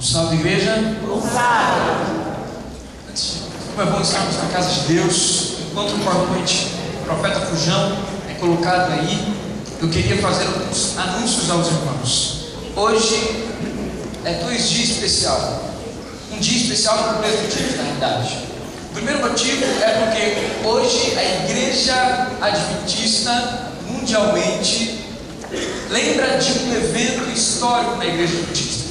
Salve, igreja. Como é bom estarmos na casa de Deus. Enquanto o PowerPoint do profeta Fujão é colocado aí, eu queria fazer alguns anúncios aos irmãos. Hoje é 2 dias especiais. Um dia especial por 2 motivos, na realidade. O primeiro motivo é porque hoje a Igreja Adventista mundialmente lembra de um evento histórico na Igreja Adventista.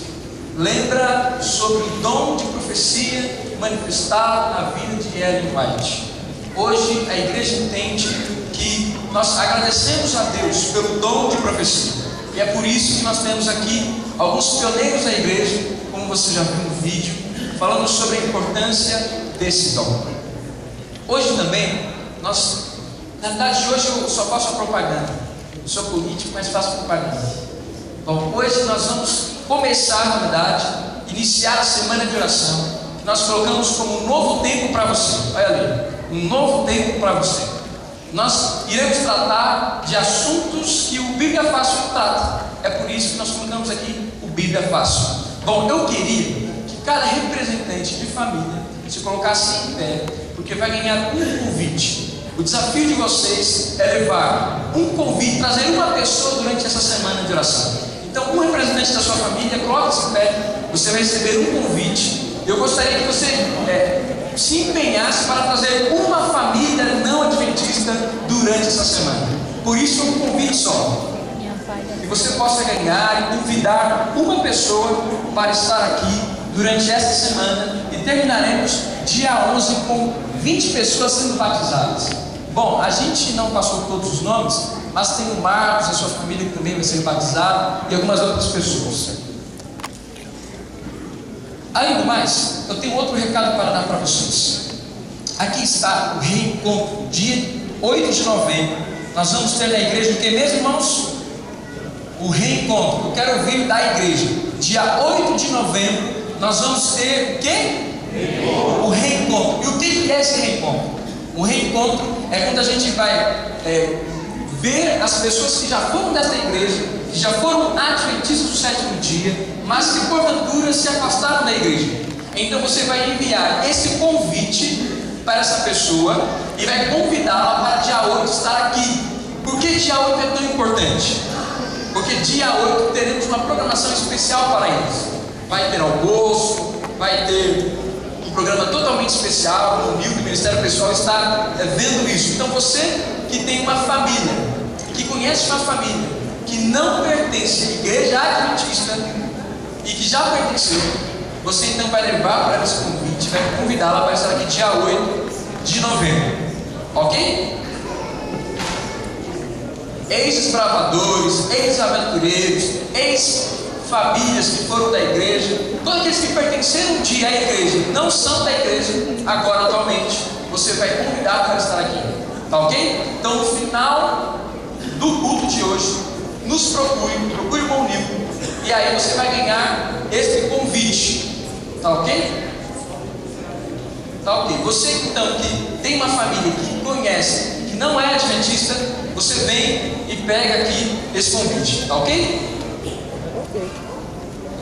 Lembra sobre o dom de profecia manifestado na vida de Ellen White. Hoje a igreja entende que nós agradecemos a Deus pelo dom de profecia. E é por isso que nós temos aqui alguns pioneiros da igreja, como você já viu no vídeo, falando sobre a importância desse dom. Hoje também, na verdade hoje eu só faço a propaganda. Eu sou político, mas faço propaganda. Bom, hoje nós vamos começar, na verdade, iniciar a semana de oração, que nós colocamos como um novo tempo para você. Olha ali, um novo tempo para você. Nós iremos tratar de assuntos que o Bíblia Fácil trata. É por isso que nós colocamos aqui o Bíblia Fácil. Bom, eu queria que cada representante de família se colocasse em pé, porque vai ganhar um convite. O desafio de vocês é levar um convite, trazer uma pessoa durante essa semana de oração. Então, um representante da sua família, coloque-se em pé, você vai receber um convite. Eu gostaria que você se empenhasse para trazer uma família não adventista durante essa semana. Por isso, um convite só. Que você possa ganhar e convidar uma pessoa para estar aqui durante esta semana. E terminaremos dia 11 com 20 pessoas sendo batizadas. Bom, a gente não passou todos os nomes, mas tem o Marcos, a sua família que também vai ser batizado, e algumas outras pessoas. Além do mais, eu tenho outro recado para dar para vocês. Aqui está o reencontro, dia 8 de novembro. Nós vamos ter na igreja o que mesmo, irmãos? O reencontro. Eu quero ouvir da igreja. Dia 8 de novembro, nós vamos ter o quê? O reencontro. E o que é esse reencontro? O reencontro é quando a gente vai ver as pessoas que já foram dessa igreja, que já foram adventistas do 7º dia, mas que porventura se afastaram da igreja. Então você vai enviar esse convite para essa pessoa e vai convidá-la para dia 8 estar aqui. Por que dia 8 é tão importante? Porque dia 8 teremos uma programação especial para eles. Vai ter almoço, vai ter um programa totalmente especial. O Nil do Ministério Pessoal está vendo isso. Então você que tem uma família, que conhece uma família que não pertence à igreja adventista e que já pertenceu, você então vai levar para ela esse convite, vai convidá-la para estar aqui dia 8 de novembro, ok? Ex-esbravadores, ex-aventureiros, ex-famílias que foram da igreja, todos aqueles que pertenceram um dia à igreja, não são da igreja, agora atualmente, você vai convidar para estar aqui, tá ok? Então no final do culto de hoje, nos procure o irmão Nil, e aí você vai ganhar esse convite, tá ok? Tá ok. Você então que tem uma família que conhece, que não é adventista, você vem e pega aqui esse convite, tá ok? Eu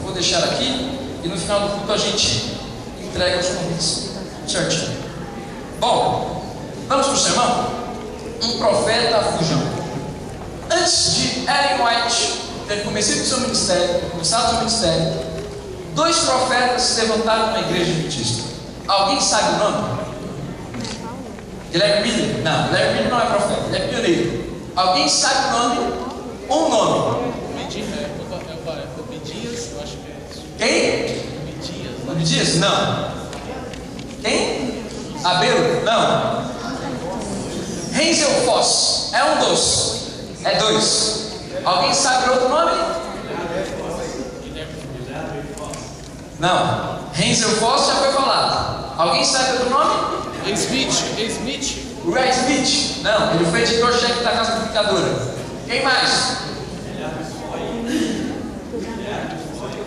vou deixar aqui e no final do culto a gente entrega os convites certinho. Bom, vamos para o sermão? Um profeta Fujão. Antes de Ellen White ter começado o seu ministério, 2 profetas se levantaram na igreja adventista. Alguém sabe o nome? Guilherme Miller? Não, Guilherme Miller não é profeta, ele é pioneiro. Alguém sabe o nome? Um nome. Obedias, eu acho que é isso. Quem? Obedias? Não. Quem? Abel? Não. Hensel Foss é um dos. É 2. Alguém sabe outro nome? Não. Hensel Foss já foi falado. Alguém sabe outro nome? Smith. Ray Smith? Não, ele foi editor-chefe da Casa Publicadora. Quem mais?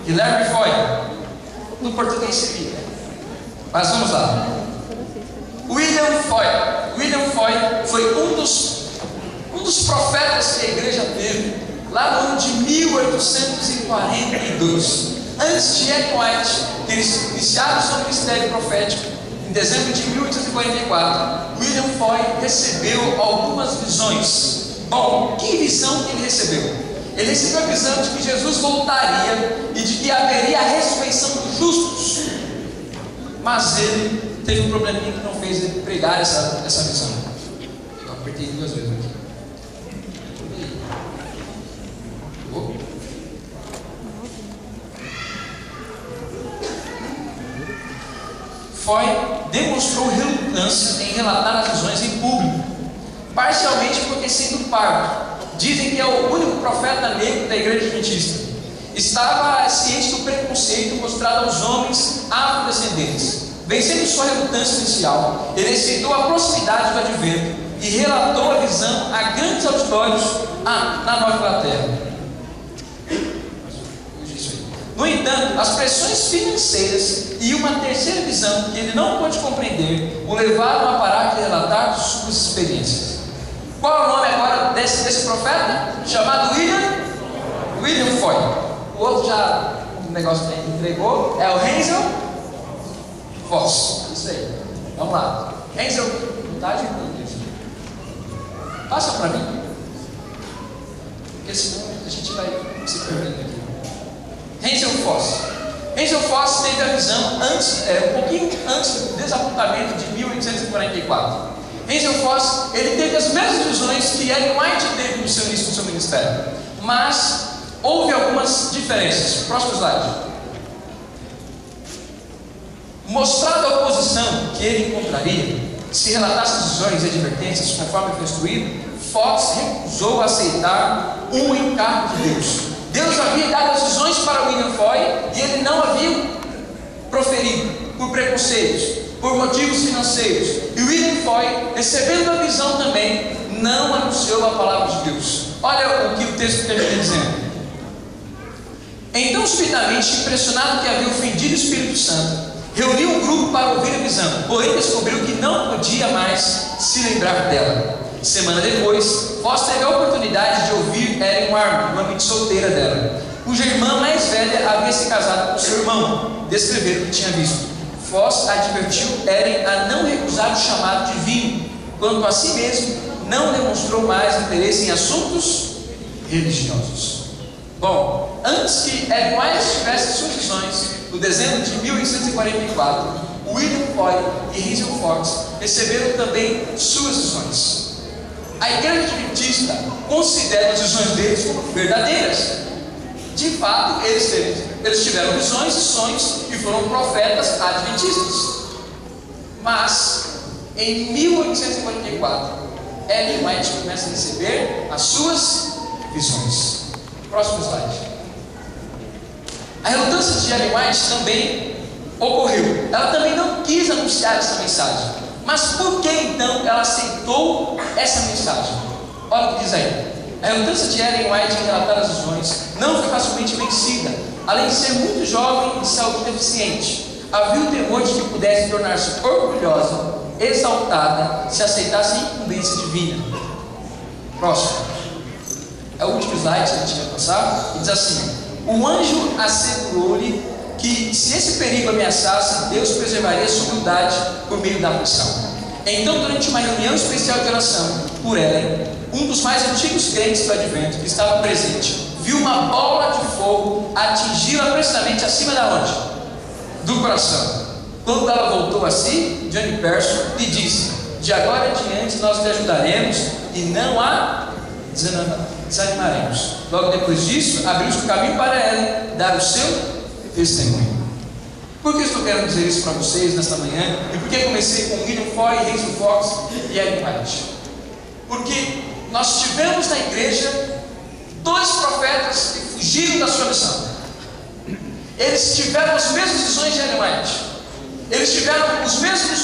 Guilherme Foy. No português seria. Mas vamos lá. William Foy foi um dos profetas que a igreja teve lá no ano de 1842. Antes de Ellen White ter iniciado seu ministério profético, em dezembro de 1844, William Foy recebeu algumas visões. Bom, que visão ele recebeu? Ele recebeu a visão de que Jesus voltaria e de que haveria a ressurreição dos justos. Mas ele teve um probleminha que não fez ele pregar essa visão. Eu apertei 2 vezes aqui. Foy demonstrou relutância em relatar as visões em público, parcialmente porque, sendo pardo, dizem que é o único profeta negro da igreja adventista, estava ciente do preconceito mostrado aos homens afrodescendentes. Vencendo sua relutância inicial, ele aceitou a proximidade do advento e relatou a visão a grandes auditórios na Nova Inglaterra. No entanto, as pressões financeiras e uma terceira visão que ele não pôde compreender o levaram a parar de relatar suas experiências. Qual é o nome agora desse profeta? Chamado William Foy. O outro já, o negócio que entregou, é o Hazel Foss. Isso aí. Vamos lá. Hazel, vontade passa para mim, porque senão a gente vai se perdendo aqui. Hazel Foss. Hazel Foss teve a visão um pouquinho antes do desapontamento de 1844. Hazel Foss, ele teve as mesmas visões que Ellen White teve no seu início do seu ministério, mas houve algumas diferenças. Próximo slide. Mostrada a oposição que ele encontraria se relatasse as visões e advertências conforme foi instruído, Fox recusou aceitar um encargo de Deus. Deus havia dado as visões para William Foy e ele não havia proferido por preconceitos, por motivos financeiros. E William Foy, recebendo a visão também, não anunciou a palavra de Deus. Olha o que o texto termina dizendo. Então, subitamente, impressionado que havia ofendido o Espírito Santo, reuniu um grupo para ouvir a visão, porém descobriu que não podia mais se lembrar dela. Semana depois, Foss teve a oportunidade de ouvir Ellen Warren, uma mente solteira dela, cuja irmã mais velha havia se casado com seu irmão, descrever o que tinha visto. Foss advertiu Ellen a não recusar o chamado divino, quanto a si mesmo, não demonstrou mais interesse em assuntos religiosos. Bom, antes que Ellen White tivesse suas visões, no dezembro de 1844, William Foy e Hazel Fox receberam também suas visões. A igreja adventista considera as visões deles como verdadeiras. De fato, eles tiveram visões e sonhos e foram profetas adventistas. Mas, em 1844, Ellen White começa a receber as suas visões. Próximo slide. A relutância de Ellen White também ocorreu. Ela também não quis anunciar essa mensagem. Mas por que então ela aceitou essa mensagem? Olha o que diz aí. A relutância de Ellen White em relatar as visões não foi facilmente vencida. Além de ser muito jovem e de saúde deficiente, havia o temor de que pudesse tornar-se orgulhosa, exaltada, se aceitasse a incumbência divina. Próximo. É o último slide que a gente vai passar. E diz assim: o anjo assegurou-lhe que, se esse perigo ameaçasse, Deus preservaria sua humildade por meio da aflição. Então, durante uma reunião especial de oração por Ellen, um dos mais antigos crentes do advento, que estava presente, viu uma bola de fogo atingi-la precisamente acima da onde? Do coração. Quando ela voltou a si, Johnny Pearson lhe disse: de agora em diante nós lhe ajudaremos e não a desanimaremos. Logo depois disso, abriu-se o caminho para Ellen dar o seu testemunho. Por que eu estou querendo dizer isso para vocês nesta manhã? E por que comecei com William Foy, Hazel Fox e Ellen White? Porque nós tivemos na igreja 2 profetas que fugiram da sua missão. Eles tiveram as mesmas visões de Ellen White. Eles tiveram os mesmos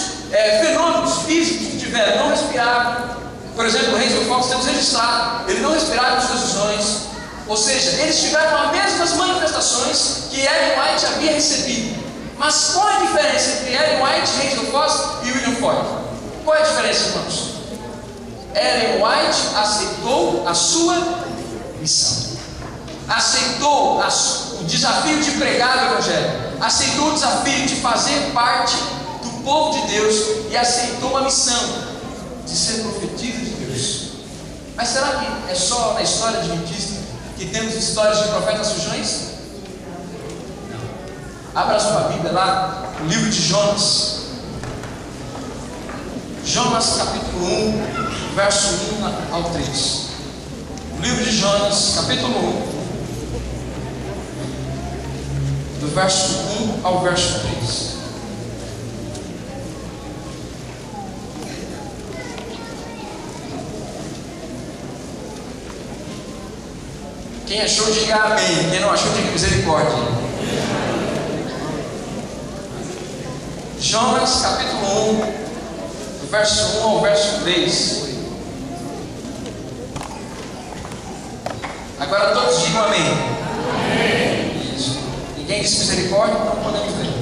fenômenos físicos que tiveram. Não respiravam. Por exemplo, o Hazel Fox temos registrado. Ele não respirava com suas visões. Ou seja, eles tiveram as mesmas manifestações que Ellen White havia recebido. Mas qual é a diferença entre Ellen White, Hazel Fox e William Foy? Qual é a diferença, irmãos? Ellen White aceitou a sua missão. Aceitou o desafio de pregar o Evangelho, aceitou o desafio de fazer parte do povo de Deus e aceitou a missão de ser profetisa de Deus. Mas será que é só na história adventista que temos histórias de profetas fujões? Não. Abra sua Bíblia lá, no livro de Jonas. Jonas capítulo 1, verso 1 ao 3. O livro de Jonas, capítulo 1, do verso 1 ao verso 3. Quem achou, diga amém. Quem não achou, diga misericórdia. Jonas capítulo 1, do verso 1 ao verso 3. Agora todos digam amém. Isso. Ninguém disse misericórdia, então podemos ler.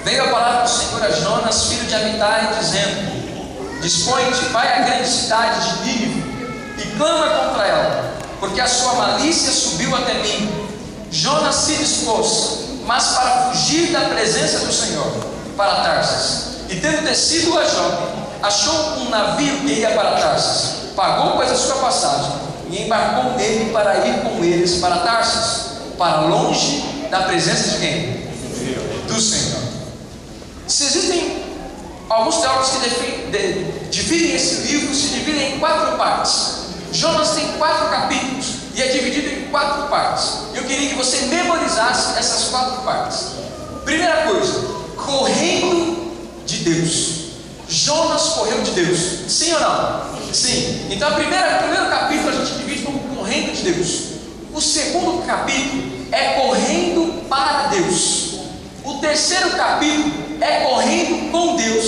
Veio a palavra do Senhor a Jonas, filho de Amitai, dizendo: Dispõe-te, vai à grande cidade de Nínive e clama contra ela, porque a sua malícia subiu até mim. Jonas se dispôs, mas para fugir da presença do Senhor, para Tarsis. E tendo descido a Jope, achou um navio que ia para Tarsis. Pagou, pois, a sua passagem e embarcou nele para ir com eles para Tarsis, para longe da presença de quem? Do Senhor. Se existem alguns teólogos que dividem esse livro, se dividem em 4 partes. Jonas tem 4 capítulos e é dividido em 4 partes. Eu queria que você memorizasse essas 4 partes. Primeira coisa, correndo de Deus. Jonas correu de Deus. Sim ou não? Sim. Então o primeiro capítulo a gente divide como correndo de Deus. O segundo capítulo é correndo para Deus. O terceiro capítulo é correndo com Deus.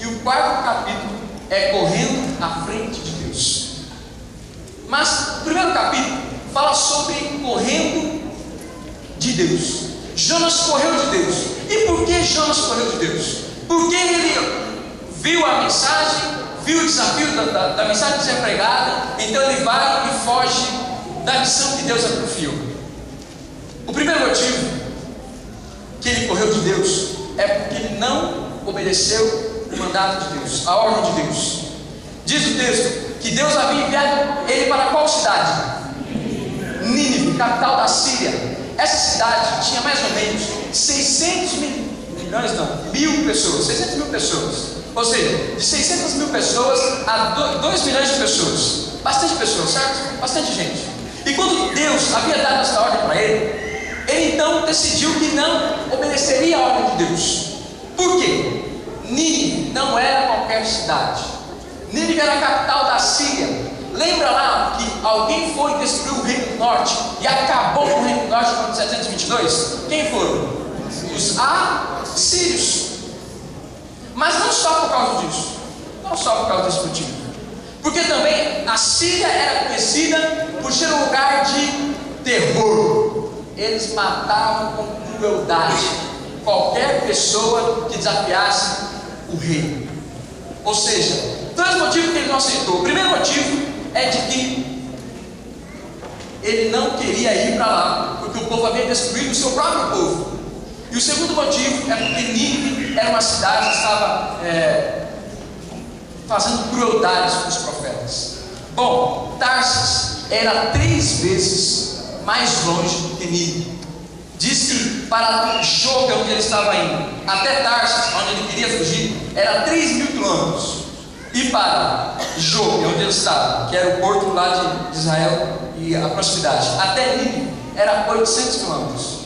E o 4º capítulo é correndo à frente de Deus. Mas o primeiro capítulo fala sobre correndo de Deus. Jonas correu de Deus. E por que Jonas correu de Deus? Porque ele viu a mensagem, viu o desafio da mensagem ser pregada, então ele vai e foge da missão que Deus confiou. O primeiro motivo que ele correu de Deus é porque ele não obedeceu o mandato de Deus, a ordem de Deus. Diz o texto que Deus havia enviado ele para qual cidade? Nínive, capital da Síria. Essa cidade tinha mais ou menos 600 mil pessoas. Ou seja, de 600 mil pessoas a 2 milhões de pessoas. Bastante pessoas, certo? Bastante gente. E quando Deus havia dado essa ordem para ele então decidiu que não obedeceria a ordem de Deus. Por quê? Nínive não era qualquer cidade. Nínive era a capital da Síria. Lembra lá que alguém foi destruir o Reino do Norte e acabou com o Reino do Norte no ano 722? Quem foram? Os assírios. Mas não só por causa disso. Não só por causa desse motivo. Porque também a Síria era conhecida por ser um lugar de terror. Eles matavam com crueldade qualquer pessoa que desafiasse o rei. Ou seja, 2 motivos que ele não aceitou. O primeiro motivo é de que ele não queria ir para lá, porque o povo havia destruído o seu próprio povo. E o segundo motivo é porque Nínive era uma cidade que estava fazendo crueldades com os profetas. Bom, Tarsis era 3 vezes mais longe do que Nínive. Diz que para Jope, onde ele estava indo, até Tarsis, onde ele queria fugir, era 3.000 quilômetros. E para Jope, onde ele estava, que era o porto lá de Israel e a proximidade, até Nínive, era 800 quilômetros.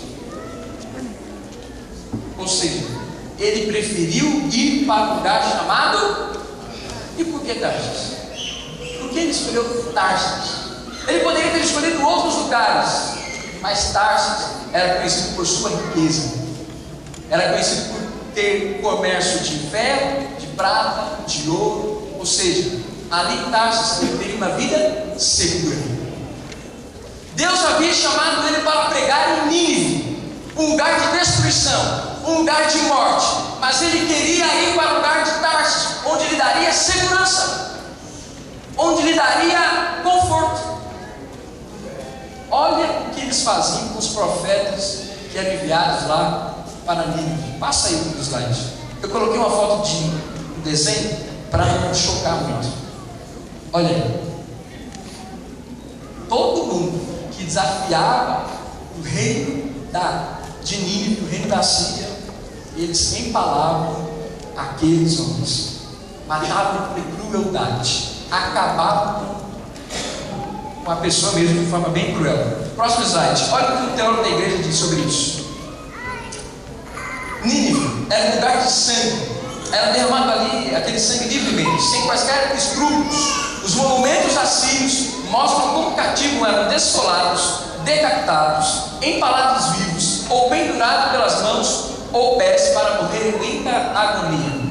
Ou seja, ele preferiu ir para um lugar chamado... E por que Tarsis? Por que ele escolheu Tarsis? Ele poderia ter escolhido outros lugares, mas Tarsis era conhecido por sua riqueza. Era conhecido por ter comércio de ferro, de prata, de ouro. Ou seja, ali em Tarsis ele teria uma vida segura. Deus havia chamado ele para pregar em Nínive, um lugar de destruição, um lugar de morte, mas ele queria ir para o lugar de Tarsis, onde lhe daria segurança, onde lhe daria conforto. Olha o que eles faziam com os profetas e enviados lá para Nínive. Passa aí o slide. Eu coloquei uma foto de um desenho para não chocar muito. Olha aí. Todo mundo que desafiava o reino de Nínive, o reino da Síria, eles empalavam aqueles homens, matavam por crueldade, acabavam com a pessoa mesmo de forma bem cruel. Próximo slide. Olha o que o teólogo da igreja diz sobre isso. Nínive era um lugar de sangue, era derramado ali aquele sangue livremente, sem quaisquer escrúpulos. Os monumentos assírios mostram como cativos eram descolados, decapitados, empalados vivos ou pendurados pelas mãos ou pés para morrer em agonia.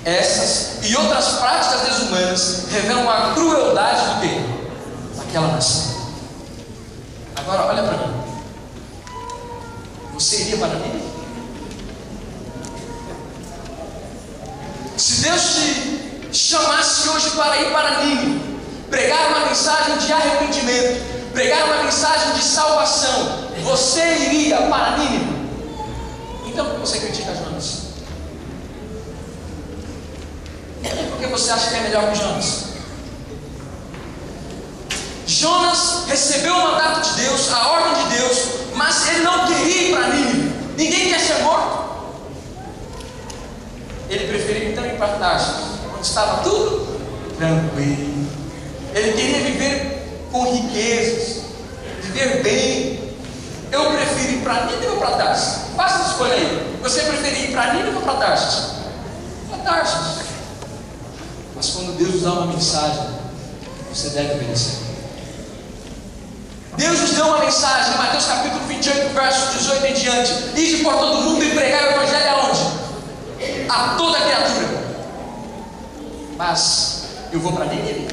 Essas e outras práticas desumanas revelam a crueldade do quê? Daquela nação. Agora olha para mim. Você iria para mim? Se Deus te chamasse hoje para ir para Nínive, pregar uma mensagem de arrependimento, pregar uma mensagem de salvação, você iria para Nínive? Então por que você critica Jonas? Por que você acha que é melhor que Jonas? Jonas recebeu o mandato de Deus, a ordem de Deus, mas ele não queria ir para Nínive. Ninguém quer ser morto. Ele preferiu então ir para Tarsis, onde estava tudo tranquilo. Ele queria viver com riquezas, viver bem. Eu prefiro ir para Nínive ou para Tarsis? Faça a escolha aí. Você preferir ir para Nínive ou para Tarsis? Para Tarsis. Mas quando Deus nos dá uma mensagem, você deve obedecer. Deus nos deu uma mensagem em Mateus capítulo 28, verso 18 em diante: ide por todo mundo e pregar o evangelho aonde? A toda criatura. Mas eu vou para Nínive?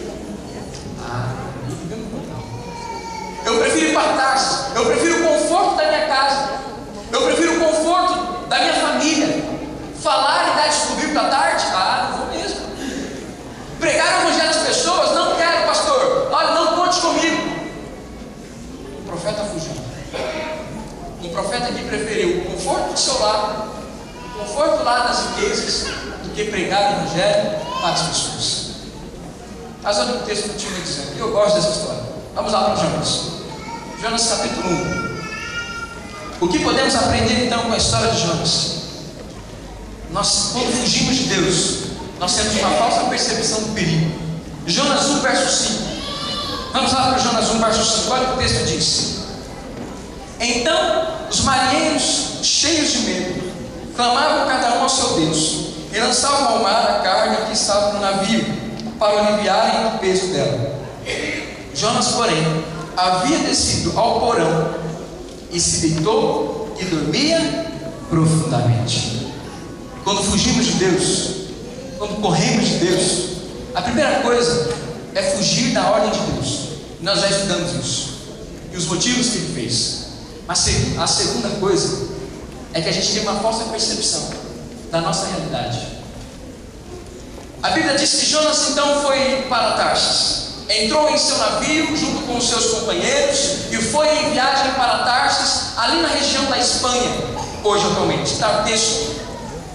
Nínive eu não vou não. Eu prefiro ir para Tarsis. Eu prefiro o conforto da minha casa. Eu prefiro o conforto da minha família. Falar e dar descobrir para tarde? Não vou mesmo. Pregar o evangelho às pessoas? Não quero, pastor. Olha, não conte comigo. O profeta fugiu. Um profeta que preferiu o conforto do seu lar, o conforto lá das riquezas, do que pregar o evangelho para as pessoas. Mas olha o que o texto continua dizendo. Eu gosto dessa história. Vamos lá para Jonas. Jonas capítulo 1. O que podemos aprender então com a história de Jonas? Nós, quando fugimos de Deus, nós temos uma falsa percepção do perigo. Jonas 1, verso 5. Vamos lá para Jonas 1, verso 5. Olha o que o texto diz. Então os marinheiros, cheios de medo, clamavam cada um ao seu Deus e lançavam ao mar a carga que estava no navio, para aliviarem o peso dela. Jonas, porém, havia descido ao porão e se deitou e dormia profundamente. Quando fugimos de Deus, quando corremos de Deus, a primeira coisa é fugir da ordem de Deus. Nós já estudamos isso e os motivos que ele fez. Mas a segunda coisa é que a gente tem uma falsa percepção da nossa realidade. A Bíblia diz que Jonas então foi para Tarsis, entrou em seu navio junto com os seus companheiros e foi em viagem para Tarsis, ali na região da Espanha, hoje atualmente, Tartesso.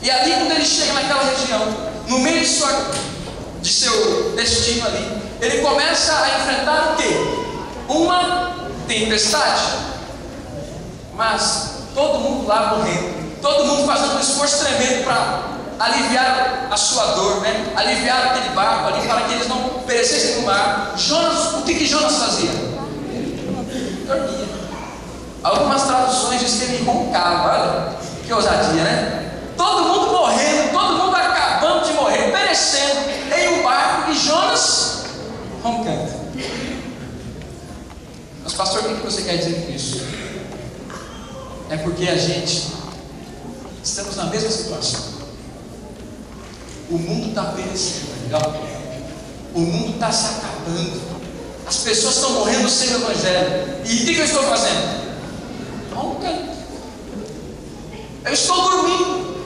E ali, quando ele chega naquela região, no meio de seu destino ali, ele começa a enfrentar o quê? Uma tempestade. Mas todo mundo lá morrendo, todo mundo fazendo um esforço tremendo para aliviar a sua dor, né? Aliviar aquele barco ali para que eles não perecessem no mar. Jonas, o que Jonas fazia? Dormia. Algumas traduções dizem que ele roncava. Olha que ousadia, né? Todo mundo morrendo, todo mundo acabando de morrer, perecendo em um barco, e Jonas roncando. Mas pastor, o que você quer dizer com isso? É porque a gente estamos na mesma situação. O mundo está perecendo, legal? O mundo está se acabando. As pessoas estão morrendo sem o evangelho. E o que eu estou fazendo? Roncando. Eu estou dormindo.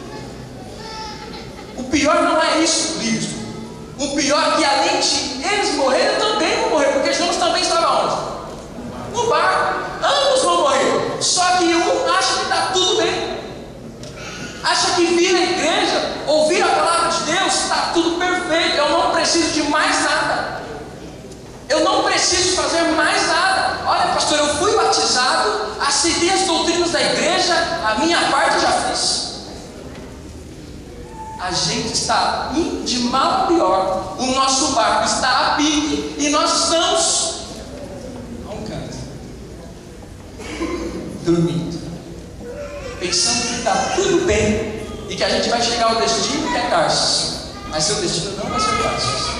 O pior não é isso, livro. O pior é que além de eles morrerem, eu também vou morrer, porque Jonas também estava onde? No barco. Ambos vão morrer. Só que um acha que está tudo bem. Acha que vir à igreja, ouvir a palavra de Deus, está tudo perfeito. Eu não preciso de mais nada. Eu não preciso fazer mais nada. Olha, pastor, eu fui batizado, aceitei as doutrinas da igreja, a minha parte eu já fiz. A gente está indo de mal a pior. O nosso barco está a pique e nós estamos a um canto, dormindo, pensando que está tudo bem e que a gente vai chegar ao destino que é Tarsis. Mas seu destino não vai ser Tarsis.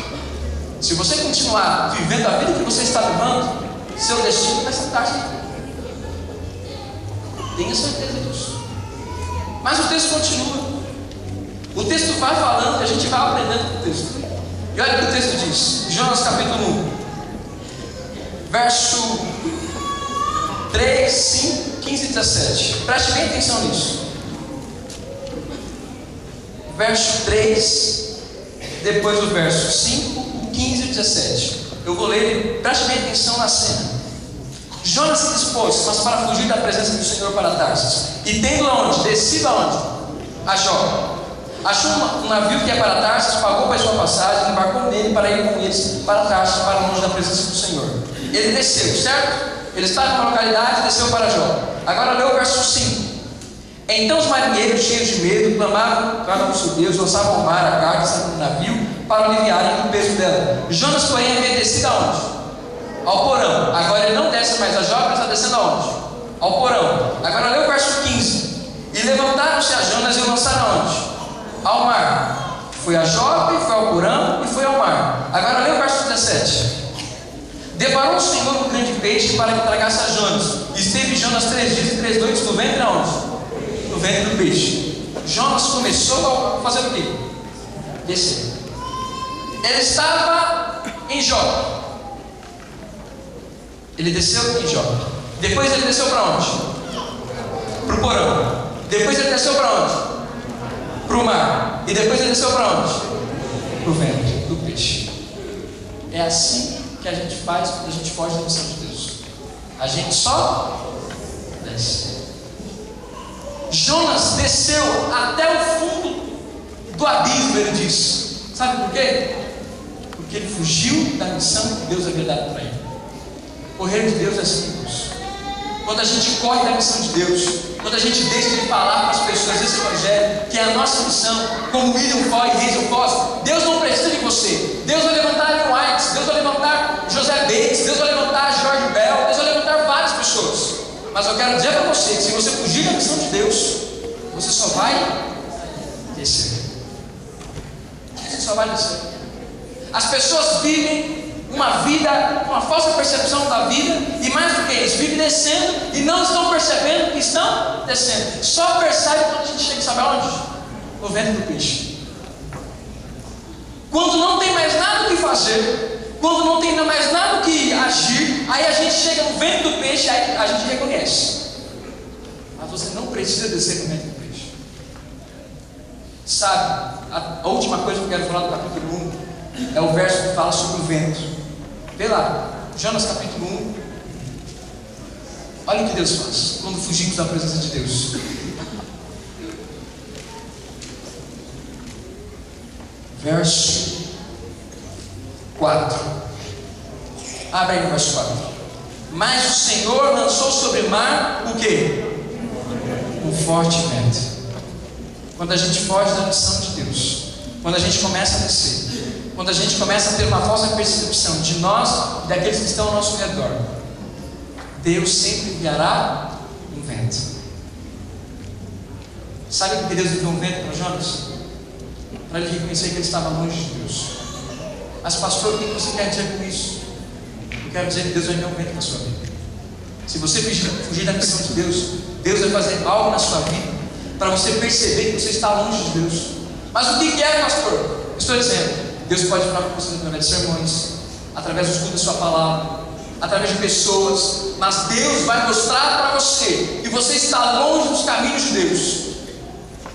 Se você continuar vivendo a vida que você está levando, seu destino vai ser Tarsis. Tenha certeza disso. Mas o texto continua. O texto vai falando e a gente vai aprendendo com o texto. E olha o que o texto diz, Jonas capítulo 1, verso 3, 5, 15 e 17. Preste bem atenção nisso. Verso 3, depois o verso 5, 15 e 17. Eu vou ler, preste bem atenção na cena. Jonas se dispôs, mas para fugir da presença do Senhor para Tarsis. E tendo aonde? Descido aonde? A Jope. Achou um navio que ia para Tarsis, pagou para sua passagem, embarcou nele para ir com eles para Tarsis, para longe da presença do Senhor. Ele desceu, certo? Ele estava numa localidade e desceu para Jope. Agora lê o verso 5. Então os marinheiros, cheios de medo, clamavam para os judeus, lançavam ao mar a carga do navio para aliviarem o peso dela. Jonas, porém, havia descido aonde? Ao porão. Agora ele não desce mais a Jope, ele está descendo aonde? Ao porão. Agora lê o verso 15. E levantaram-se a Jonas e o lançaram aonde? Ao mar. Foi a Jope, foi ao porão e foi ao mar. Agora lê o verso 17. Deparou o Senhor um grande peixe para que tragasse a Jonas. Esteve Jonas 3 dias e 3 noites no ventre aonde? No ventre do peixe. Jonas começou a fazer o quê? Descer. Ele estava em Jope. Ele desceu em Jope. Depois ele desceu para onde? Para o porão. Depois ele desceu para onde? Para o mar. E depois ele desceu para onde? Para o ventre do peixe. É assim que a gente faz quando a gente foge da missão de Deus. A gente só desce. Jonas desceu até o fundo do abismo, ele diz. Sabe por quê? Porque ele fugiu da missão que Deus havia dado para ele. O reino de Deus é simples. Quando a gente corre da missão de Deus, quando a gente deixa de falar para as pessoas desse evangelho, que é a nossa missão, como William Foy e Hazel Foster, Deus não precisa de você. Deus vai levantar Ellen White, Deus vai levantar José Bates, Deus vai levantar George Bell, Deus vai levantar várias pessoas. Mas eu quero dizer para você que se você fugir da missão de Deus, você só vai descer. Você só vai descer. As pessoas vivem uma vida, uma falsa percepção da vida, e mais do que isso, vivem descendo e não estão percebendo que estão descendo. Só percebe quando a gente chega, sabe aonde? No ventre do peixe. Quando não tem mais nada o que fazer, quando não tem mais nada o que agir, aí a gente chega no ventre do peixe, aí a gente reconhece. Mas você não precisa descer no ventre do peixe. Sabe, a última coisa que eu quero falar do capítulo 1 é o verso que fala sobre o vento. Vê lá, Jonas capítulo 1. Olha o que Deus faz quando fugimos da presença de Deus. Verso 4. Abre aí no verso 4. Mas o Senhor lançou sobre o mar o quê? Um forte vento. Quando a gente foge da missão de Deus, quando a gente começa a descer, quando a gente começa a ter uma falsa percepção de nós e daqueles que estão ao nosso redor, Deus sempre enviará um vento. Sabe por que Deus enviou um vento para Jonas? Para ele reconhecer que ele estava longe de Deus. Mas pastor, o que você quer dizer com isso? Eu quero dizer que Deus vai enviar um vento na sua vida. Se você fugir da missão de Deus, Deus vai fazer algo na sua vida para você perceber que você está longe de Deus. Mas o que é, pastor? Estou dizendo, Deus pode falar com você através de sermões, através do estudo da sua palavra, através de pessoas, mas Deus vai mostrar para você que você está longe dos caminhos de Deus.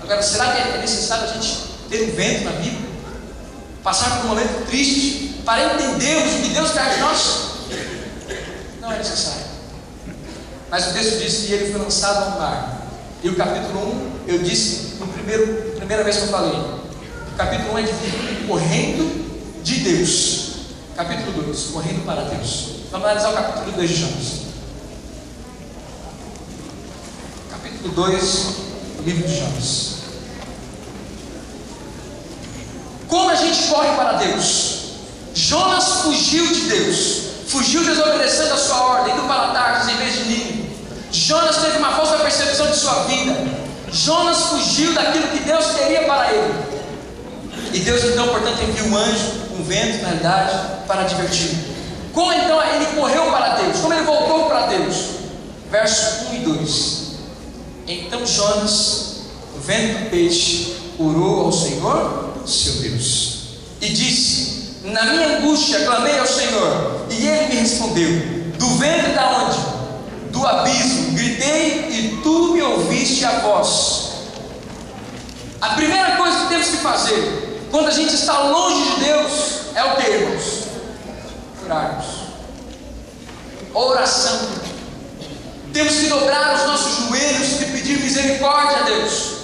Agora, será que é necessário a gente ter um vento na vida? Passar por um momento triste para entendermos o que Deus quer de nós? Não é necessário. Mas o texto diz que ele foi lançado ao mar. E o capítulo 1, eu disse primeira vez que eu falei, o capítulo 1 é dividido correndo de Deus. Capítulo 2, correndo para Deus. Vamos analisar o capítulo 2 de Jonas. Capítulo 2, livro de Jonas. Como a gente corre para Deus? Jonas fugiu de Deus, fugiu desobedecendo a sua ordem, indo para Tarsis em vez de Nínive. Jonas teve uma falsa percepção de sua vida. Jonas fugiu daquilo que Deus queria para ele. E Deus então, portanto, enviou um anjo, um vento, na realidade, para diverti-lo. Como então ele correu para Deus? Como ele voltou para Deus? Verso 1 e 2. Então Jonas, vendo o peixe, orou ao Senhor, seu Deus, e disse: na minha angústia clamei ao Senhor, e Ele me respondeu. Do ventre da onde? Do abismo gritei, e tu me ouviste a voz. A primeira coisa que temos que fazer quando a gente está longe de Deus é o que, irmãos? Orarmos. Oração. Temos que dobrar os nossos joelhos e pedir misericórdia a Deus.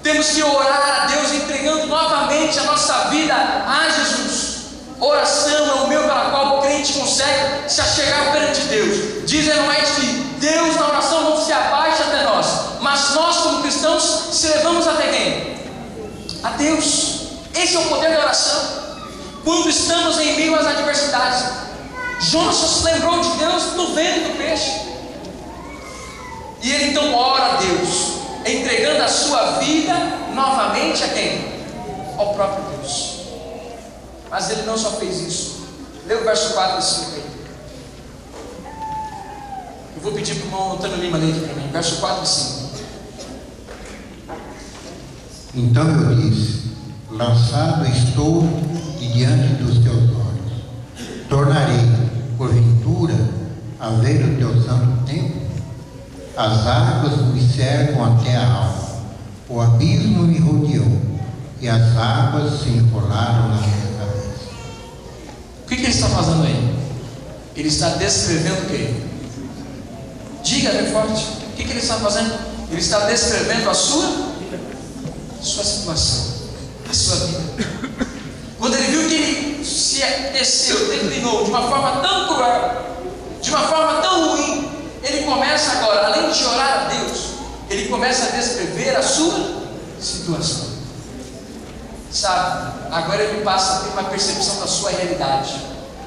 Temos que orar a Deus, entregando novamente a nossa vida a Jesus. Oração é o meio pela qual o crente consegue se achegar perante Deus. Diz Ellen White que Deus na oração não se abaixa até nós, mas nós como cristãos se levamos até quem? A Deus. Esse é o poder da oração. Quando estamos em meio às adversidades, Jonas só se lembrou de Deus no ventre do peixe. E ele então ora a Deus, entregando a sua vida novamente a quem? Ao próprio Deus. Mas ele não só fez isso. Lê o verso 4 e 5 aí. Eu vou pedir para o irmão Antônio Lima ler aqui para mim, verso 4 e 5. Então eu disse: lançado estou e diante dos teus olhos. Tornarei, porventura, a ver o teu santo templo? As águas me cercam até a alma, o abismo me rodeou, e as águas se enrolaram na minha cabeça. O que ele está fazendo aí? Ele está descrevendo o quê? Diga bem forte. O que ele está fazendo? Ele está descrevendo a sua situação, a sua vida. Quando ele viu que ele se desceu, declinou de uma forma tão cruel, de uma forma tão ruim, ele começa agora, além de orar a Deus, ele começa a descrever a sua situação. Sabe, agora ele passa a ter uma percepção da sua realidade,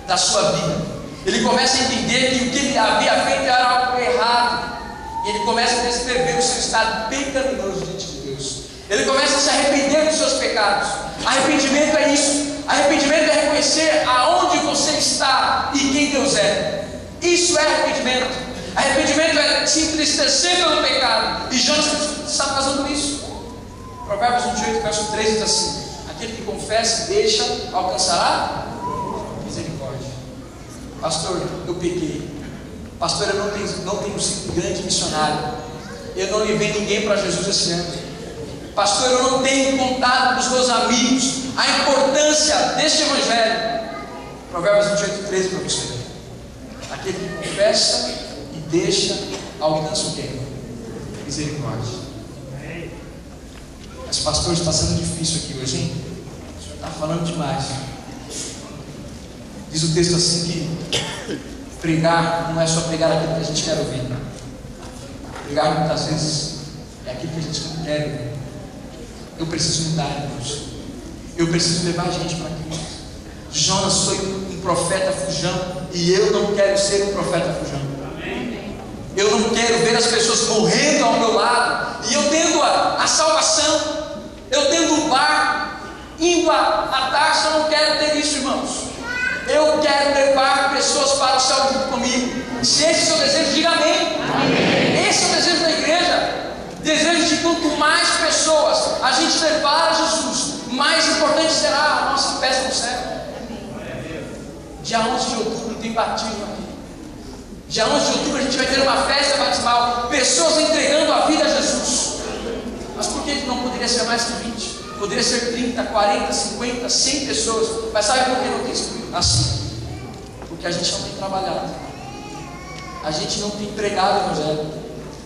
da sua vida. Ele começa a entender que o que ele havia feito era algo errado. E ele começa a descrever o seu estado pecaminoso diante de Deus. Ele começa a se arrepender dos seus pecados. Arrependimento é isso. Arrependimento é reconhecer aonde você está e quem Deus é. Isso é arrependimento. Arrependimento é se entristecer pelo pecado. E Jonas está fazendo isso. Provérbios 28, verso 3 diz assim: aquele que confessa e deixa, alcançará misericórdia. Pastor, eu pequei. Pastor, eu não tenho sido grande missionário. Eu não levei ninguém para Jesus esse ano. Pastor, eu não tenho contado com os meus amigos a importância deste evangelho. Provérbios 28, 13 para você. Aquele que confessa e deixa, alcança o quê? Misericórdia. Mas pastor, está sendo difícil aqui hoje, hein? O senhor está falando demais. Diz o texto assim que pregar não é só pregar aquilo que a gente quer ouvir. Pregar muitas vezes é aquilo que a gente não quer ouvir. Eu preciso mudar, irmãos. Eu preciso levar gente para Cristo. Jonas foi um profeta fujão, e eu não quero ser um profeta fujão. Eu não quero ver as pessoas morrendo ao meu lado, e eu tendo a salvação, eu tendo um barco, indo a Tarso. Eu não quero ter isso, irmãos. Eu quero levar pessoas para o céu junto comigo. Se esse é o seu desejo, diga amém. Amém. Esse é o desejo da igreja. Desejo de quanto mais pessoas a gente levar a Jesus, mais importante será a nossa festa no céu. Dia 11 de outubro tem batismo aqui. Dia 11 de outubro a gente vai ter uma festa batismal, pessoas entregando a vida a Jesus. Mas por que não poderia ser mais que 20? Poderia ser 30, 40, 50, 100 pessoas. Mas sabe por que não tem escrito assim? Porque a gente não tem trabalhado, a gente não tem pregado o evangelho,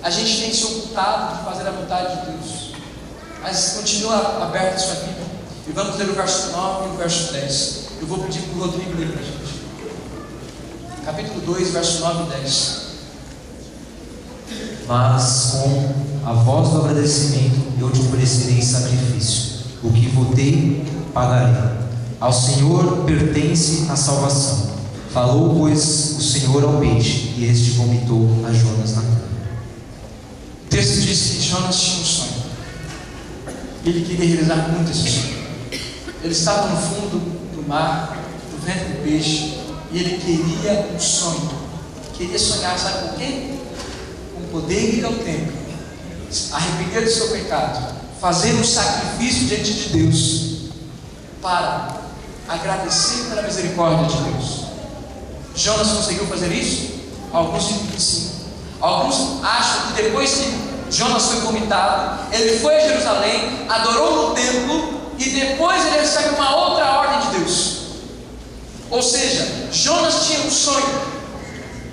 a gente tem se ocultado de fazer a vontade de Deus. Mas continua aberta a sua Bíblia e vamos ler o verso 9 e o verso 10. Eu vou pedir para o Rodrigo ler para a gente. Capítulo 2, verso 9 e 10. Mas com a voz do agradecimento eu te oferecerei sacrifício, o que votei pagarei. Ao Senhor pertence a salvação. Falou, pois, o Senhor ao peixe, e este vomitou a Jonas na terra. O texto diz que Jonas tinha um sonho. Ele queria realizar muito esse sonho. Ele estava no fundo do mar, no ventre do peixe, e ele queria um sonho. Queria sonhar, sabe com quem? Com o poder ir ao templo, arrepender do seu pecado, fazer um sacrifício diante de Deus, para agradecer pela misericórdia de Deus. Jonas conseguiu fazer isso? Alguns dizem que sim. Alguns acham que depois que Jonas foi vomitado, ele foi a Jerusalém, adorou no templo, e depois ele recebe uma outra ordem de Deus. Ou seja, Jonas tinha um sonho,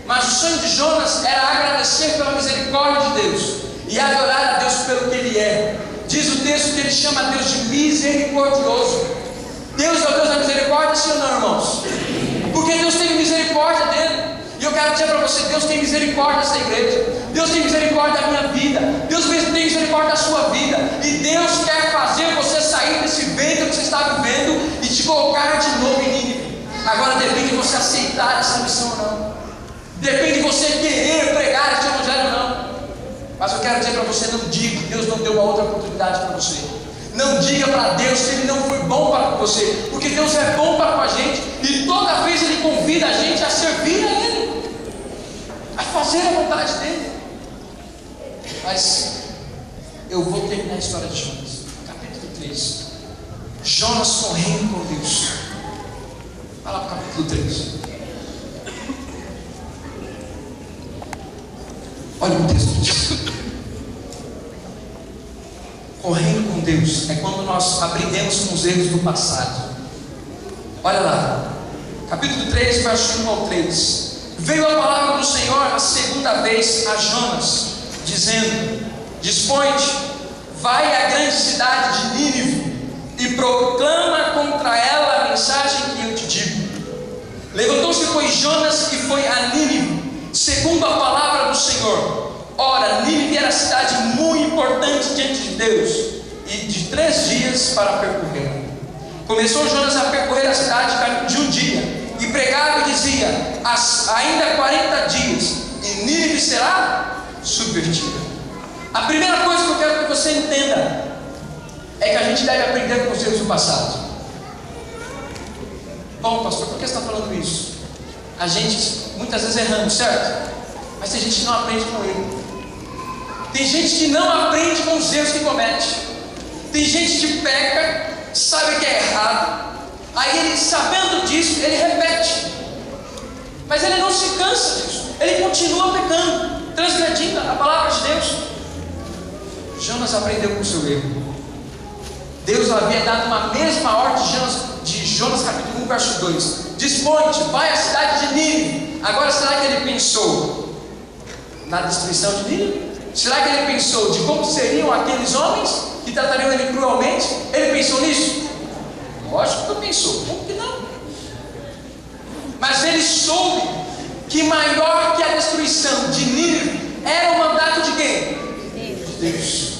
mas o sonho de Jonas era agradecer pela misericórdia de Deus e adorar a Deus pelo que Ele é. Diz o texto que ele chama Deus de misericordioso. Deus é o Deus da misericórdia, sim ou não, irmãos? Porque Deus tem misericórdia dele. E eu quero dizer para você, Deus tem misericórdia dessa igreja. Deus tem misericórdia da minha vida. Deus tem misericórdia da sua vida. E Deus quer fazer você sair desse ventre que você está vivendo e te colocar de novo em Nínive. Agora depende de você aceitar essa missão ou não. Depende de você querer pregar este evangelho ou não. Mas eu quero dizer para você, não diga que Deus não deu uma outra oportunidade para você. Não diga para Deus que Ele não foi bom para você, porque Deus é bom para com a gente, e toda vez Ele convida a gente a servir a Ele, a fazer a vontade dEle. Mas eu vou terminar a história de Jonas, capítulo 3. Jonas correndo com Deus. Vai lá para o capítulo 3. Olha o texto disso. Correndo com Deus é quando nós aprendemos com os erros do passado. Olha lá, capítulo 3, verso 1 ao 3. Veio a palavra do Senhor a segunda vez a Jonas, dizendo: dispõe-te, vai à grande cidade de Nínive e proclama contra ela a mensagem que eu te digo. Levantou-se, pois, Jonas e foi a Nínive, segundo a palavra do Senhor. Ora, Nínive era cidade muito importante diante de Deus, e de 3 dias para percorrer. Começou Jonas a percorrer a cidade de um dia, e pregava e dizia: ainda 40 dias, e Nínive será subvertida. A primeira coisa que eu quero que você entenda é que a gente deve aprender com os erros do passado. Bom, pastor, por que você está falando isso? A gente, muitas vezes erramos, certo? Mas tem gente que não aprende com ele. Tem gente que não aprende com os erros que comete. Tem gente que peca, sabe que é errado, aí ele, sabendo disso, ele repete. Mas ele não se cansa disso. Ele continua pecando, transgredindo a palavra de Deus. Jonas aprendeu com o seu erro. Deus havia dado uma mesma ordem de Jonas capítulo 1, verso 2. Dispõe-te, vai à cidade de Nínive. Agora, será que ele pensou na destruição de Nínive? Será que ele pensou de como seriam aqueles homens que tratariam ele cruelmente? Ele pensou nisso? Lógico que não pensou. Como que não? Mas ele soube que maior que a destruição de Nínive era o mandato de quem? De Deus.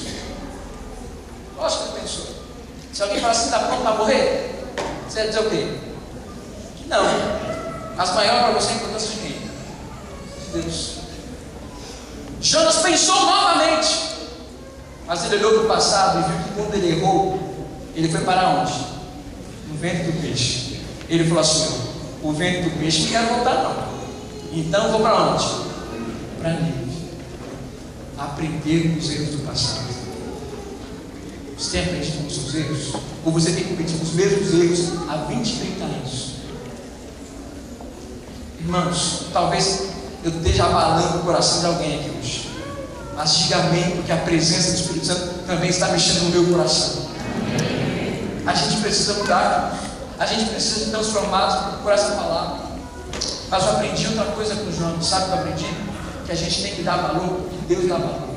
Lógico que ele pensou. Se alguém falar assim, está pronto para morrer, você vai dizer o quê? Que não. Mas maior para você é a importância de quem? De Deus. Jonas pensou novamente, mas ele olhou para o passado e viu que quando ele errou, ele foi para onde? No ventre do peixe. Ele falou assim: o ventre do peixe não quer voltar não, então vou para onde? Para Nínive. Aprender com os erros do passado. Você tem aprendido com os seus erros? Ou você tem cometido os mesmos erros há 20, 30 anos? Irmãos, talvez eu esteja abalando o coração de alguém aqui hoje, mas diga amém, porque a presença do Espírito Santo também está mexendo no meu coração. A gente precisa mudar, a gente precisa ser transformado por essa palavra. Mas eu aprendi outra coisa com o João. Sabe o que eu aprendi? Que a gente tem que dar valor Deus dá valor.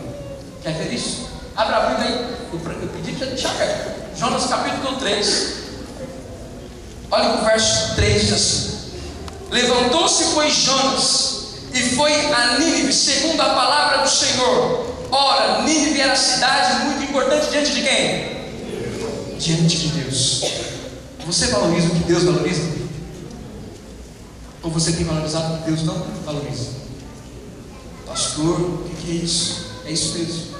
Quer ver isso? Abra a Bíblia aí. Eu pedi para deixar aberto. Jonas capítulo 3. Olha o verso 3 diz assim: levantou-se, pois, Jonas e foi a Nínive, segundo a palavra do Senhor. Ora, Nínive era cidade muito importante diante de quem? Diante de Deus. Você valoriza o que Deus valoriza? Ou você tem valorizado o que Deus não valoriza? Pastor, o que é isso? É isso mesmo.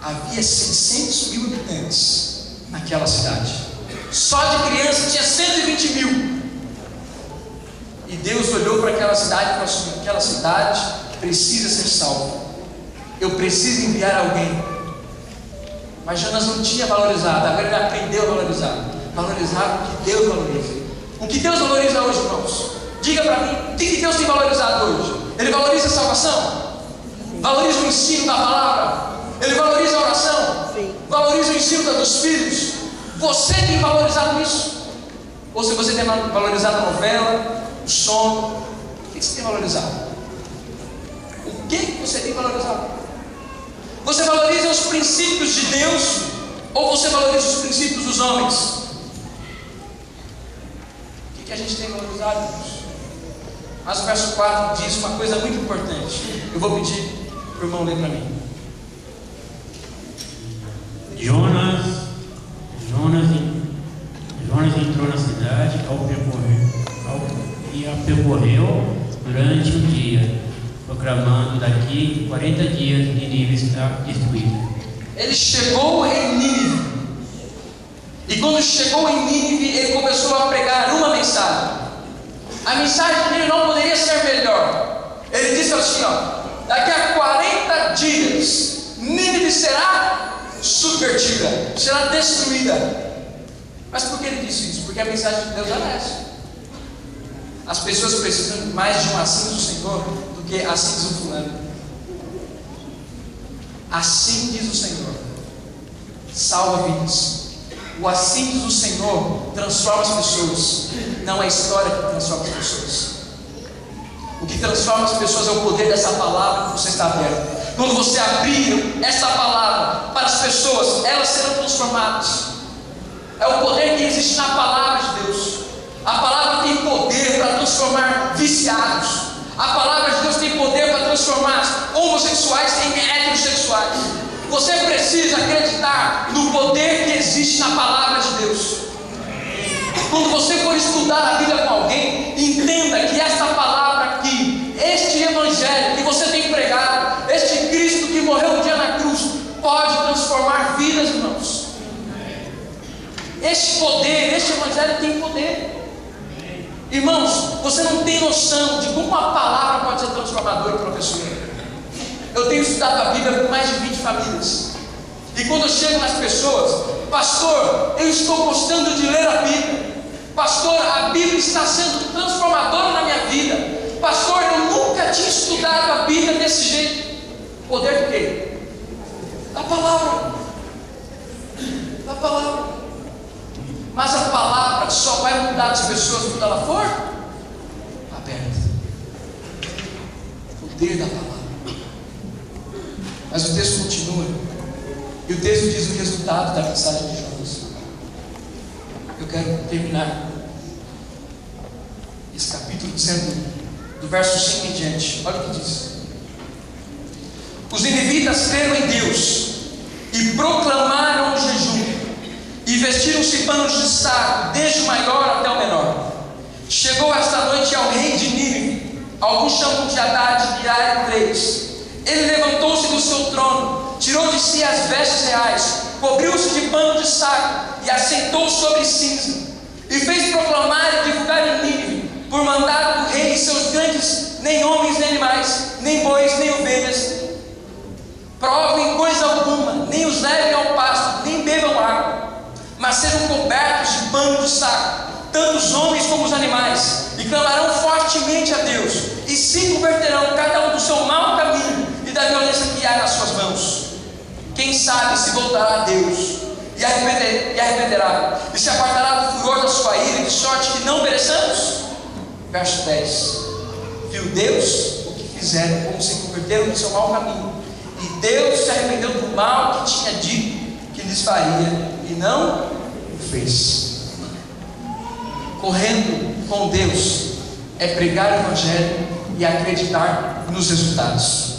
Havia 600 mil habitantes naquela cidade. Só de criança tinha 120 mil. E Deus olhou para aquela cidade e falou assim: aquela cidade precisa ser salva. Eu preciso enviar alguém. Mas Jonas não tinha valorizado. Agora ele aprendeu a valorizar. Valorizar o que Deus valoriza. O que Deus valoriza hoje, irmãos? Diga para mim, o que Deus tem valorizado hoje? Ele valoriza a salvação? Valoriza o ensino da palavra? Ele valoriza a oração? Valoriza o ensino dos filhos? Você tem valorizado isso? Ou se você tem valorizado a novela, o sono, o que você tem valorizado? O que você tem valorizado? Você valoriza os princípios de Deus ou você valoriza os princípios dos homens? O que a gente tem valorizado, irmãos? Mas o verso 4 diz uma coisa muito importante. Eu vou pedir para o irmão ler para mim. Jonas entrou na cidade e a percorreu durante um dia, proclamando: daqui 40 dias Nínive está destruída. Ele chegou em Nínive, e quando chegou em Nínive, ele começou a pregar uma mensagem. A mensagem dele não poderia ser melhor. Ele disse assim: daqui a 40 dias Nínive será subvertida, será destruída. Mas por que ele disse isso? Porque a mensagem de Deus é essa. As pessoas precisam mais de um assim do Senhor do que assim diz o fulano. Assim diz o Senhor salva vidas. O assim diz o Senhor transforma as pessoas. Não é a história que transforma as pessoas. O que transforma as pessoas é o poder dessa palavra que você está aberto. Quando você abrir essa palavra para as pessoas, elas serão transformadas. É o poder que existe na palavra de Deus. A palavra tem poder para transformar viciados. A palavra de Deus tem poder para transformar homossexuais em heterossexuais. Você precisa acreditar no poder que existe na palavra de Deus. Quando você for estudar a Bíblia com alguém, entenda que esta palavra aqui, este evangelho que você tem pregado, este Cristo que morreu um dia na cruz, pode transformar vidas, irmãos. Este poder, este evangelho tem poder. Irmãos, você não tem noção de como a palavra pode ser transformadora para a pessoa. Eu tenho estudado a Bíblia com mais de 20 famílias. E quando eu chego nas pessoas: pastor, eu estou gostando de ler a Bíblia. Pastor, a Bíblia está sendo transformadora na minha vida. Pastor, eu nunca tinha estudado a Bíblia desse jeito. Poder do quê? Da palavra. Da palavra. Mas a palavra só vai mudar as pessoas quando ela for aberta. O poder da palavra. Mas o texto continua. E o texto diz o resultado da mensagem de Jonas. Eu quero terminar esse capítulo dizendo do verso 5 em diante. Olha o que diz. Os ninivitas creram em Deus e proclamaram o jejum. E vestiram-se panos de saco, desde o maior até o menor. Chegou esta noite ao rei de Nínive, alguns chamam de Haddad, de Ar 3. Ele levantou-se do seu trono, tirou de si as vestes reais, cobriu-se de pano de saco e assentou sobre cinza. E fez proclamar e divulgar em Nínive, por mandado do rei e seus grandes, nem homens nem animais, nem bois nem ovelhas, provem coisa alguma, nem os levem ao pasto, nem bebam água, mas sejam cobertos de pano de saco, tanto os homens como os animais, e clamarão fortemente a Deus, e se converterão cada um do seu mau caminho e da violência que há nas suas mãos. Quem sabe se voltará a Deus e arrependerá, e se apartará do furor da sua ira, de sorte que não pereçamos? Verso 10. Viu Deus o que fizeram, como se converteram do seu mau caminho E Deus se arrependeu do mal que tinha dito que lhes faria e não o fez. Correndo com Deus é pregar o Evangelho e acreditar nos resultados.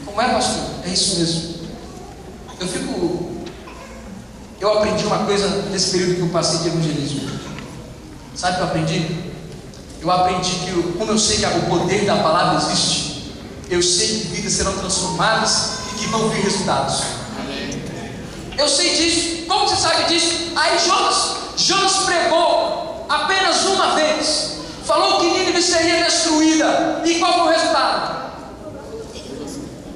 Como é, pastor? É isso mesmo. Eu aprendi uma coisa nesse período que eu passei de evangelismo. Sabe o que eu aprendi? Eu aprendi que, como eu sei que o poder da palavra existe, eu sei que vidas serão transformadas e que vão vir resultados. Eu sei disso. Como você sabe disso? Aí Jonas pregou apenas uma vez, falou que Nínive seria destruída. E qual foi o resultado?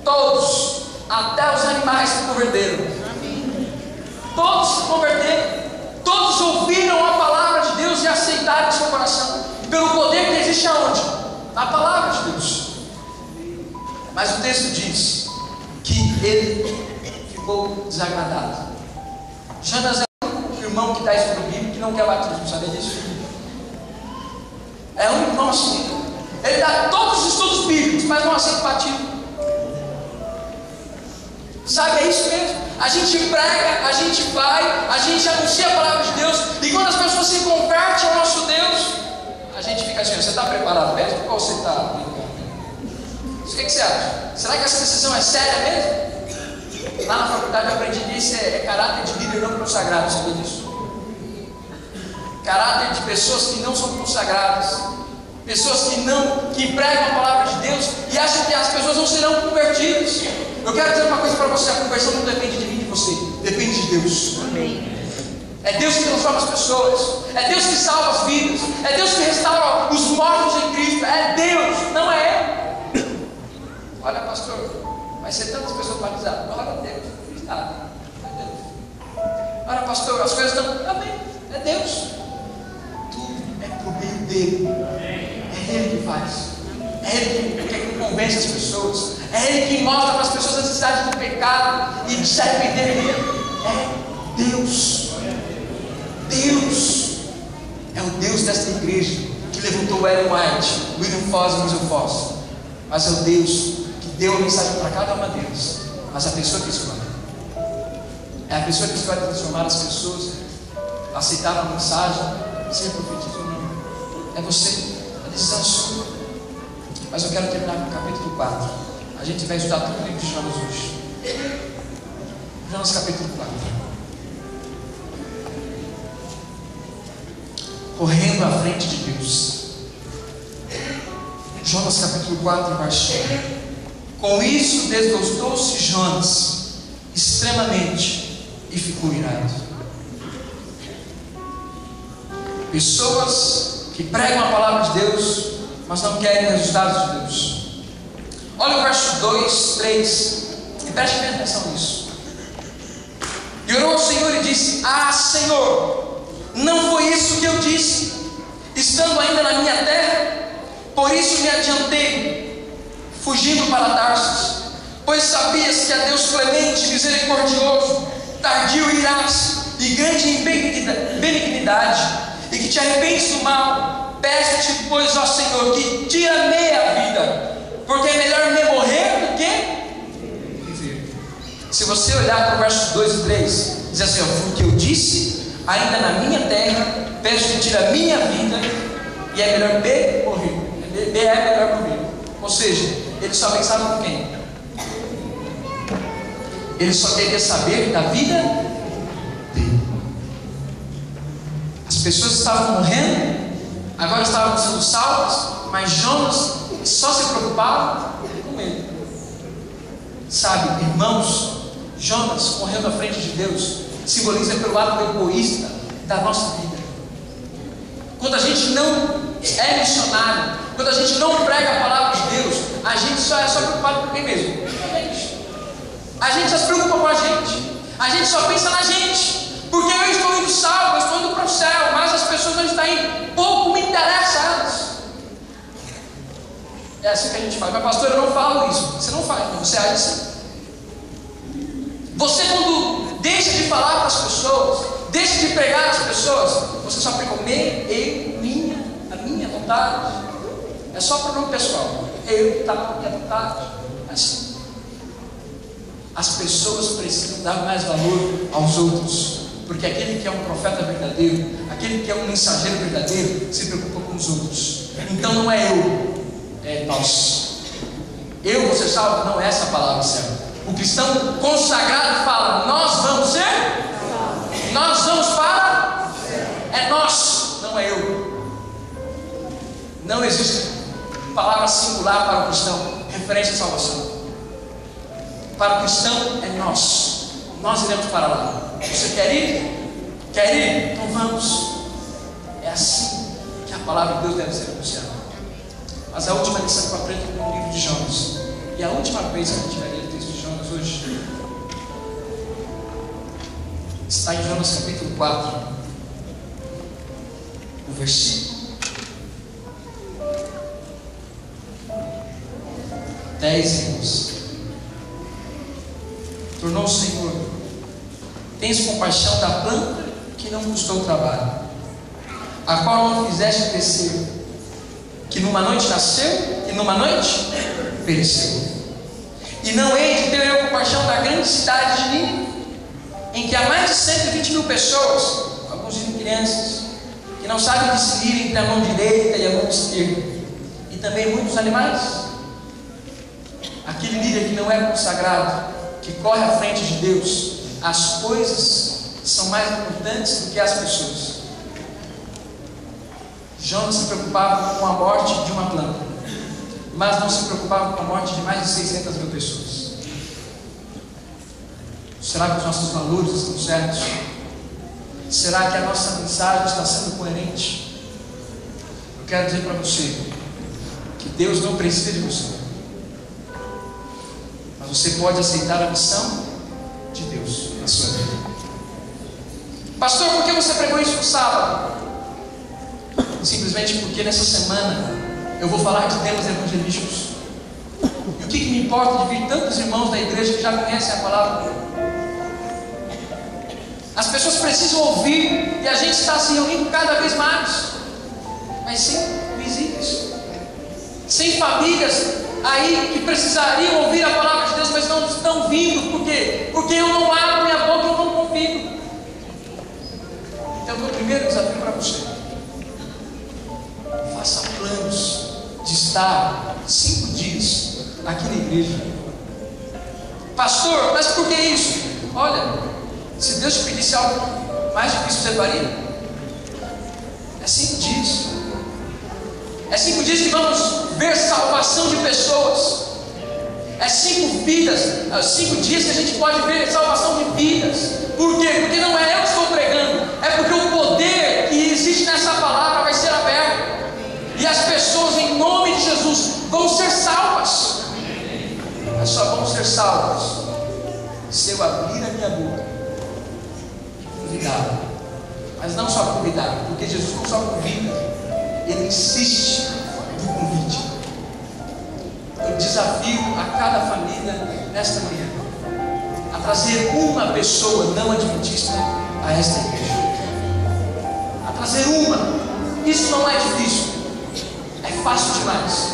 Todos, até os animais se converteram. Todos se converteram. Todos ouviram a palavra de Deus e aceitaram em seu coração, pelo poder que existe aonde? Na palavra de Deus. Mas o texto diz que ele ficou desagradado. Jonas é o único irmão que está isso no Bíblia que não quer batismo, sabe disso? É o único irmão assim. Ele dá todos os estudos bíblicos, mas não aceita o batismo. Sabe, é isso mesmo. A gente prega, a gente vai, a gente anuncia a palavra de Deus, e quando as pessoas se convertem ao nosso Deus, a gente fica assim: você está preparado mesmo? Ou você está brincando? O que você acha? Será que essa decisão é séria mesmo? Lá na faculdade eu aprendi que isso é caráter de líder não consagrado, sabe disso? Caráter de pessoas que não são consagradas, pessoas que pregam a palavra de Deus e acham que as pessoas não serão convertidas. Eu quero dizer uma coisa para você: a conversão não depende de mim e de você, depende de Deus. Amém. É Deus que transforma as pessoas, é Deus que salva as vidas, é Deus que restaura os mortos em Cristo, é Deus, não é eu. Olha, pastor, vai ser tantas pessoas batizadas. Glória a Deus, não fiz nada. É Deus. Olha, pastor, as coisas estão. Amém, é Deus. Tudo é por meio dele. É Ele que faz. É Ele que convence as pessoas. É Ele que mostra para as pessoas a necessidade do pecado e de se arrependerem dele. É Deus. Deus é o Deus desta igreja que levantou o Ellen White, William Foss e Wilson Foss. Mas é o Deus que deu a mensagem para cada uma deles. Mas a pessoa que escolhe, é a pessoa que escolhe transformar as pessoas, aceitar a mensagem, ser profetizado ou não. É você, a decisão é sua. Mas eu quero terminar com o capítulo 4. A gente vai estudar todo o livro de Jonas hoje. Jonas capítulo 4. Correndo à frente de Deus. Jonas capítulo 4, verso 1. Com isso desgostou-se Jonas extremamente e ficou irado. Pessoas que pregam a palavra de Deus, mas não querem resultados de Deus. Olha o verso 2, 3 e preste bem atenção nisso. E orou ao Senhor e disse: Ah, Senhor, não foi isso que eu disse, estando ainda na minha terra? Por isso me adiantei, fugindo para Tarsis, pois sabias que é Deus clemente, misericordioso, tardio em irar-se e grande em benignidade, e que te arrependes do mal. Peço-te, pois, ó Senhor, que tira meia vida, porque é melhor me morrer do que viver. Se você olhar para o verso 2 e 3, diz assim: ó, foi o que eu disse, ainda na minha terra, peço que tira a minha vida, e é melhor B morrer. B é melhor morrer. Ou seja, ele só pensava com quem? Ele só queria saber da vida dele. As pessoas estavam morrendo, agora estavam sendo salvas, mas Jonas só se preocupava com ele. Sabe, irmãos, Jonas correndo à frente de Deus simboliza pelo lado egoísta da nossa vida. Quando a gente não é missionário, quando a gente não prega a palavra de Deus, a gente só é preocupado com quem mesmo? A gente só se preocupa com a gente só pensa na gente, porque eu estou indo salvo, eu estou indo para o céu, mas as pessoas não estão indo, pouco me interessa elas. É assim que a gente faz. Mas pastor, eu não falo isso. Você não faz, mas você age assim. Você, quando deixa de falar para as pessoas, deixa de pregar as pessoas, você só prega o meu, a minha vontade. É só para o nome pessoal. Eu, tá, minha vontade. É assim. As pessoas precisam dar mais valor aos outros, porque aquele que é um profeta verdadeiro, aquele que é um mensageiro verdadeiro, se preocupa com os outros. Então não é eu, é nós. Eu vou ser salvo? Não é essa a palavra certa. O cristão consagrado fala: nós vamos ser, nós vamos para, é nós, não é eu. Não existe palavra singular para o cristão, referência à salvação. Para o cristão é nós. Nós iremos para lá. Você quer ir? Quer ir? Então vamos. É assim que a palavra de Deus deve ser anunciada. Mas a última lição que eu aprendo no livro de Jonas, e a última vez que a gente vai ler o texto de Jonas hoje, está em Jonas capítulo 4, o versículo 10 e 11. Tornou o Senhor: tens compaixão da planta que não custou trabalho, a qual não fizeste crescer, que numa noite nasceu e numa noite pereceu. E não hei de ter eu compaixão da grande cidade de Nínive, em que há mais de 120.000 pessoas, alguns dizem crianças, que não sabem discernir entre a mão direita e a mão esquerda, e também muitos animais. Aquele líder que não é consagrado, que corre à frente de Deus, as coisas são mais importantes do que as pessoas. Jonas se preocupava com a morte de uma planta, mas não se preocupava com a morte de mais de 600.000 pessoas. Será que os nossos valores estão certos? Será que a nossa mensagem está sendo coerente? Eu quero dizer para você que Deus não precisa de você, mas você pode aceitar a missão de Deus na sua vida. Pastor, por que você pregou isso no sábado? Simplesmente porque nessa semana eu vou falar de temas evangelísticos. E o que me importa de vir tantos irmãos da igreja que já conhecem a palavra? As pessoas precisam ouvir, e a gente está se reunindo cada vez mais, mas sem visíveis, sem famílias aí que precisariam ouvir a palavra de Deus, mas não estão vindo. Por quê? Porque eu não abro minha boca, eu não convido. Então, o meu primeiro desafio para você: faça planos de estar 5 dias aqui na igreja. Pastor, mas por que isso? Olha, se Deus te pedisse algo mais difícil, você faria? É 5 dias. É 5 dias que vamos ver salvação de pessoas. É 5 vidas, 5 dias que a gente pode ver salvação de vidas. Por quê? Porque não é eu que estou pregando, é porque o poder que existe nessa palavra vai ser aberto, e as pessoas, em nome de Jesus, vão ser salvas. Mas só vão ser salvas se eu abrir a minha boca e convidar. Mas não só convidar, porque Jesus não só convida, Ele insiste no convite. Eu desafio a cada família nesta manhã a trazer uma pessoa não adventista a esta igreja. A trazer uma. Isso não é difícil, é fácil demais.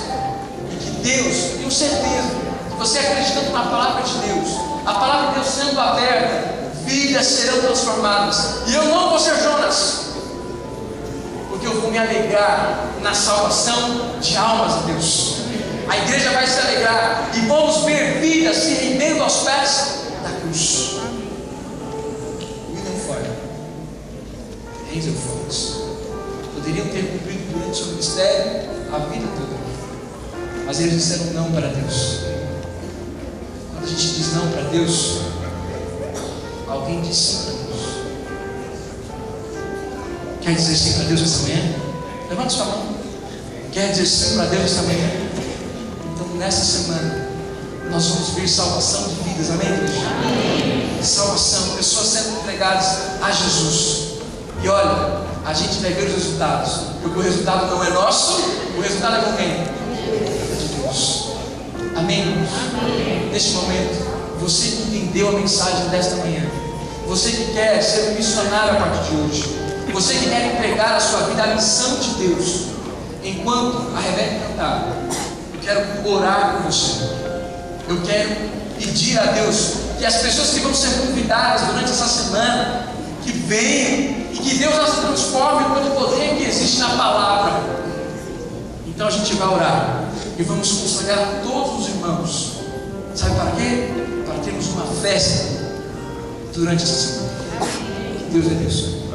E que Deus, tenho certeza, que você acreditando na palavra de Deus, a palavra de Deus sendo aberta, vidas serão transformadas. E eu não vou ser Jonas, porque eu vou me alegrar na salvação de almas a Deus. A igreja vai se alegrar e vamos ver vidas se rendendo aos pés da cruz. William Ford, Hazel Fox, poderiam ter cumprido durante o seu ministério a vida toda, mas eles disseram não para Deus. Quando a gente diz não para Deus, alguém diz sim para Deus. Quer dizer sim para Deus esta manhã? Levante sua mão. Quer dizer sim para Deus esta manhã? Então, nessa semana, nós vamos ver salvação de vidas, amém, igreja? Amém. Salvação, pessoas sendo entregadas a Jesus. E olha, a gente vai ver os resultados, porque o resultado não é nosso, o resultado é com quem? É de Deus. Amém, irmãos? Neste momento, você que entendeu a mensagem desta manhã, você que quer ser um missionário a partir de hoje, você que quer entregar a sua vida à missão de Deus, enquanto a Rebeca cantar, eu quero orar com você. Eu quero pedir a Deus que as pessoas que vão ser convidadas durante essa semana, que venham e que Deus as transforme pelo poder que existe na palavra. Então a gente vai orar e vamos consagrar todos os irmãos. Sabe para quê? Para termos uma festa durante essa semana. Deus abençoe.